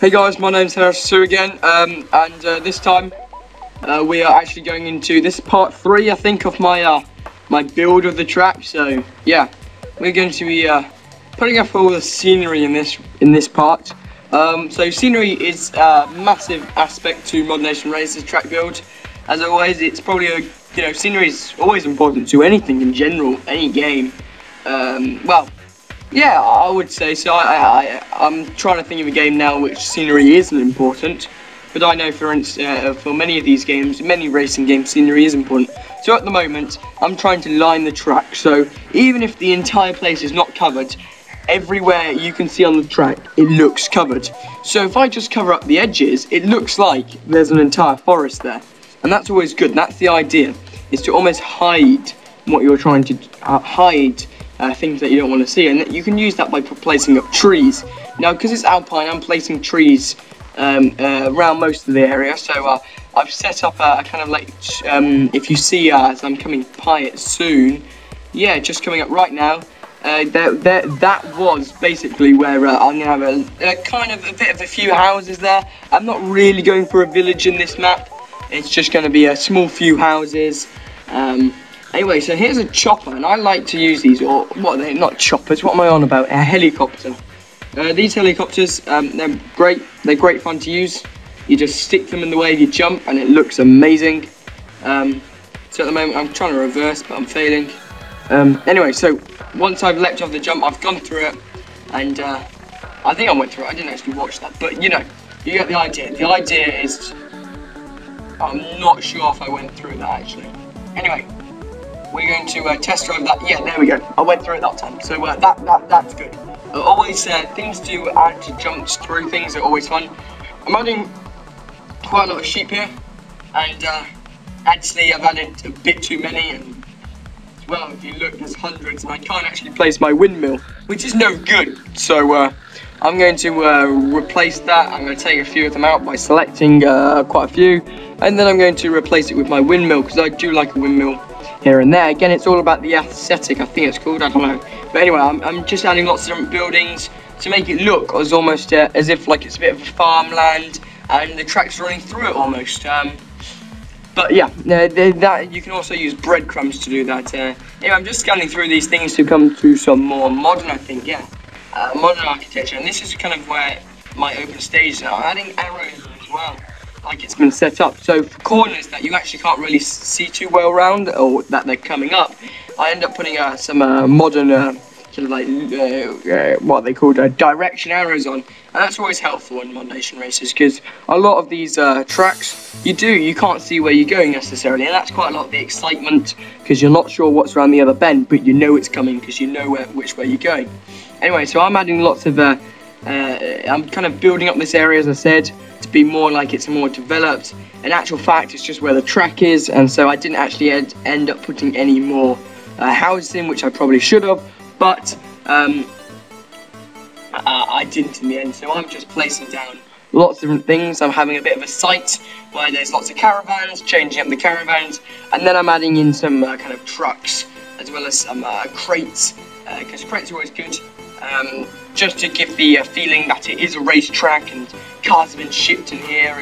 Hey guys, my name's Harasu again, and this time we are actually going into this part 3, I think, of my my build of the track. So yeah, we're going to be putting up all the scenery in this part. So scenery is a massive aspect to Mod Nation Racer's track build. As always, it's probably scenery is always important to anything in general, any game. Well. Yeah, I would say so. I'm trying to think of a game now which scenery isn't important, but I know for many of these games, many racing games, scenery is important. So at the moment, I'm trying to line the track, so even if the entire place is not covered, everywhere you can see on the track, it looks covered. So if I just cover up the edges, it looks like there's an entire forest there, and that's always good. That's the idea, is to almost hide what you're trying to hide. Things that you don't want to see, and you can use that by placing up trees. Now, because it's alpine, I'm placing trees around most of the area, so I've set up a kind of like, if you see as I'm coming by it soon, yeah, just coming up right now, that was basically where I'm going to have a kind of a bit of a few houses there. I'm not really going for a village in this map, it's just going to be a small few houses. Anyway, so here's a chopper, and I like to use these, or what, they're not choppers, what am I on about? A helicopter. These helicopters, they're great fun to use. You just stick them in the way of your jump, and it looks amazing. So at the moment, I'm trying to reverse, but I'm failing. Anyway, so once I've leapt off the jump, I've gone through it, and I think I went through it. I didn't actually watch that, but you get the idea. The idea is, I'm not sure if I went through that, actually. Anyway. We're going to test drive that. Yeah, there we go. I went through it that time, so that's good. Always things to add to jumps through things are always fun. I'm adding quite a lot of sheep here, and actually I've added a bit too many. And well, if you look, there's hundreds, and I can't actually place my windmill, which is no good. So I'm going to replace that. I'm going to take a few of them out by selecting quite a few, and then I'm going to replace it with my windmill, because I do like a windmill here and there. Again, it's all about the aesthetic, I think it's called, I don't know. But anyway, I'm just adding lots of different buildings to make it look as almost as if like it's a bit of a farmland and the track's running through it almost. But yeah, that you can also use breadcrumbs to do that. Anyway, I'm just scanning through these things to come to some more modern, I think, yeah, modern architecture. And this is kind of where my open stage are. I'm adding arrows as well, like it's been set up, so for corners that you actually can't really see too well around, or that they're coming up, I end up putting some modern sort of like what they call direction arrows on, and that's always helpful in Mod Nation races, because a lot of these tracks you can't see where you're going necessarily, and that's quite a lot of the excitement, because you're not sure what's around the other bend, but you know it's coming because you know which way you're going. Anyway, so I'm adding lots of I'm kind of building up this area, as I said, to be more like it's more developed. In actual fact, it's just where the track is, and so I didn't actually end up putting any more houses in, which I probably should have, but I didn't in the end. So I'm just placing down lots of different things. I'm having a bit of a site where there's lots of caravans, changing up the caravans, and then I'm adding in some kind of trucks, as well as some crates, because crates are always good. Just to give the feeling that it is a racetrack and cars have been shipped in here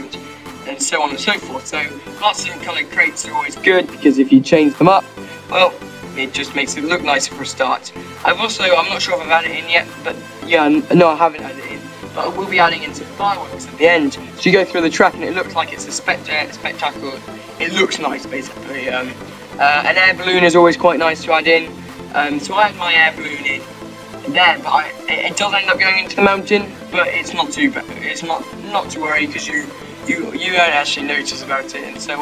and so on and so forth. So lots of coloured crates are always good, because if you change them up, well, it just makes it look nicer for a start. I'm not sure if I've added it in yet, but yeah, no, I haven't added it in, but I will be adding in some fireworks at the end. So you go through the track and it looks like it's a spectacle. It looks nice, basically. An air balloon is always quite nice to add in. So I had my air balloon in there, but it does end up going into the mountain, but it's not too bad. It's not to worry, because you don't actually notice about it. And so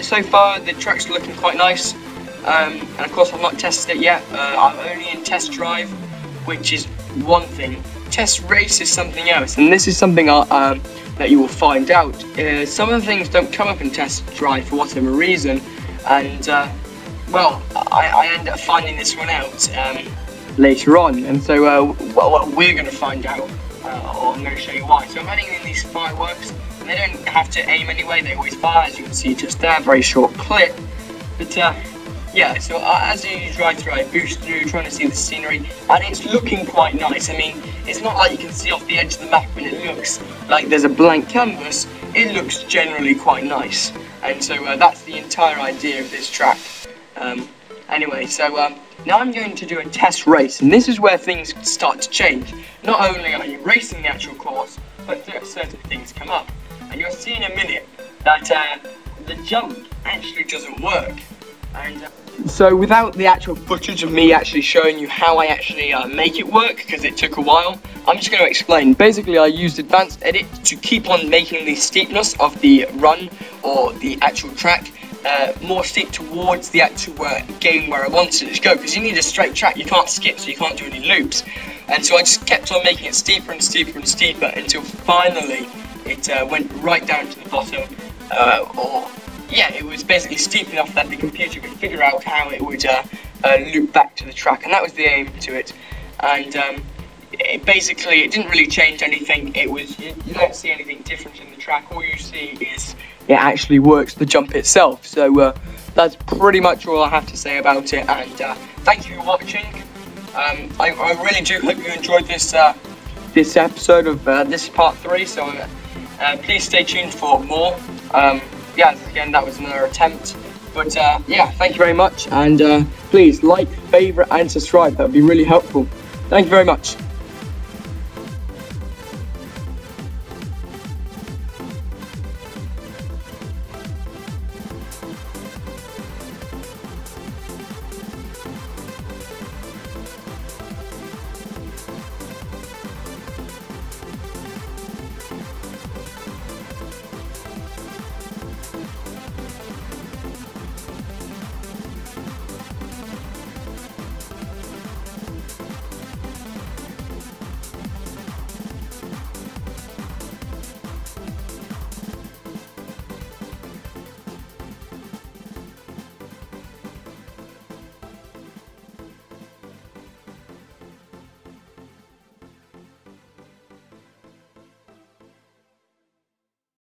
so far the track's looking quite nice, and of course I've not tested it yet. I'm only in test drive, which is one thing. Test race is something else, and this is something that you will find out. Some of the things don't come up in test drive for whatever reason, and well, I end up finding this one out later on, and so well, we're going to find out, or I'm going to show you why. So I'm adding in these fireworks, and they don't have to aim anyway, they always fire, as you can see just there, very short clip, but yeah, so as you drive through, I boost through, trying to see the scenery, and it's looking quite nice. I mean, it's not like you can see off the edge of the map and it looks like there's a blank canvas. It looks generally quite nice, and so that's the entire idea of this track. Anyway, so now I'm going to do a test race, and this is where things start to change. Not only are you racing the actual course, but certain things come up, and you'll see in a minute that the jump actually doesn't work. And so without the actual footage of me actually showing you how I actually make it work, because it took a while, I'm just going to explain. Basically, I used Advanced Edit to keep on making the steepness of the run or the actual track more steep towards the actual game where I wanted it to go, because you need a straight track, you can't skip, so you can't do any loops. And so I just kept on making it steeper and steeper and steeper until finally it went right down to the bottom, yeah, it was basically steep enough that the computer could figure out how it would loop back to the track, and that was the aim to it. And it didn't really change anything. It was, you don't see anything different in the track. All you see is it actually works the jump itself. So that's pretty much all I have to say about it, and thank you for watching. I really do hope you enjoyed this this episode of this part 3, so please stay tuned for more. Yeah, again, that was another attempt, but yeah, thank you very much, and please like, favourite and subscribe. That would be really helpful. Thank you very much.